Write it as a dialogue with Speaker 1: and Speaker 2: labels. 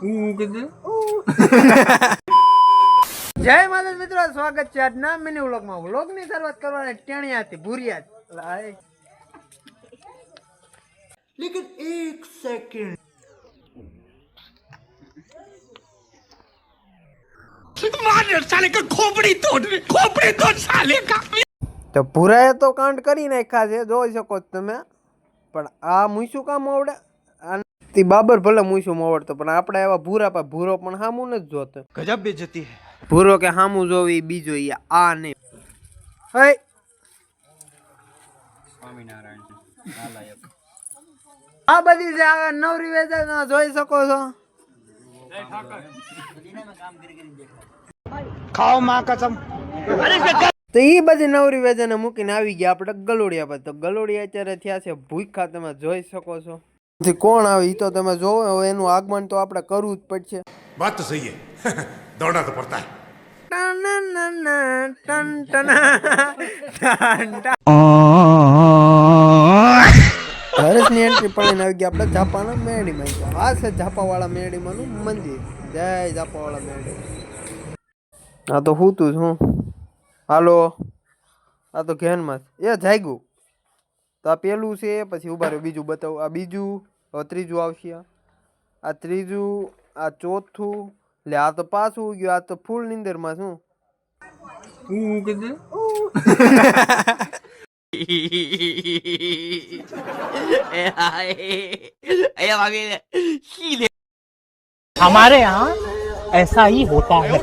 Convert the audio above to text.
Speaker 1: જય માતા મિત્રો, સ્વાગત છે આજના મિની વ્લોગમાં. વ્લોગની શરૂઆત કરવાની ટેણિયાથી ભૂરિયા. લેકિન એક સેકન્ડ, તો ભૂરાએ તો કાંડ કરી નાખ્યા છે, જોઈ શકો છો તમે. પણ આ મૂસું કામ આવડે? આનાથી બાબર ભલે મૂસું આવડતો, પણ આપણે એવા ભૂરા પર ભૂરો પણ હામું નથી જોતો. ગજબ બેજતી હે. ભૂરો કે હામું જોવી બીજો આ નહીં. હે સ્વામિનારાયણ. આ બધી જે આ નવરી વેચાય જોઈ શકો છો. ખાઓ માં કસમ. તો એ બધી નવરી વેચાને મૂકીને આવી ગયા આપણે ગલોડિયા પર. તો ગલોડિયા અત્યારે થયા છે ભૂખા, તમે જોઈ શકો છો. કોણ આવે એ તો તમે જોવો, એનું આગમન તો આપણે કરવું જ પડશે.
Speaker 2: बात तो सही है दौड़ना तो पड़ता है
Speaker 1: હરેશની એન્ટ્રી પડીને આવી ગયા આપણે ઝાપાના મેરડીમાં. આ છે ઝાપાવાળા મેરડીમાંનું મંદિર. જય ઝાપાવાળા મેરડી. હા તો હું તું છું. હાલો, આ તો ઘેનમાં એ જાગ્યું. તો આ પેલું છે, પછી ઉભા રહ્યો બીજું બતાવું. આ બીજું, હવે ત્રીજું આવશે. આ ત્રીજું, આ ચોથું. લે આ તો પાછું ગયું. આ તો ફૂલ નીંદરમાં છું.
Speaker 3: हमारे यहाँ ऐसा ही होता है.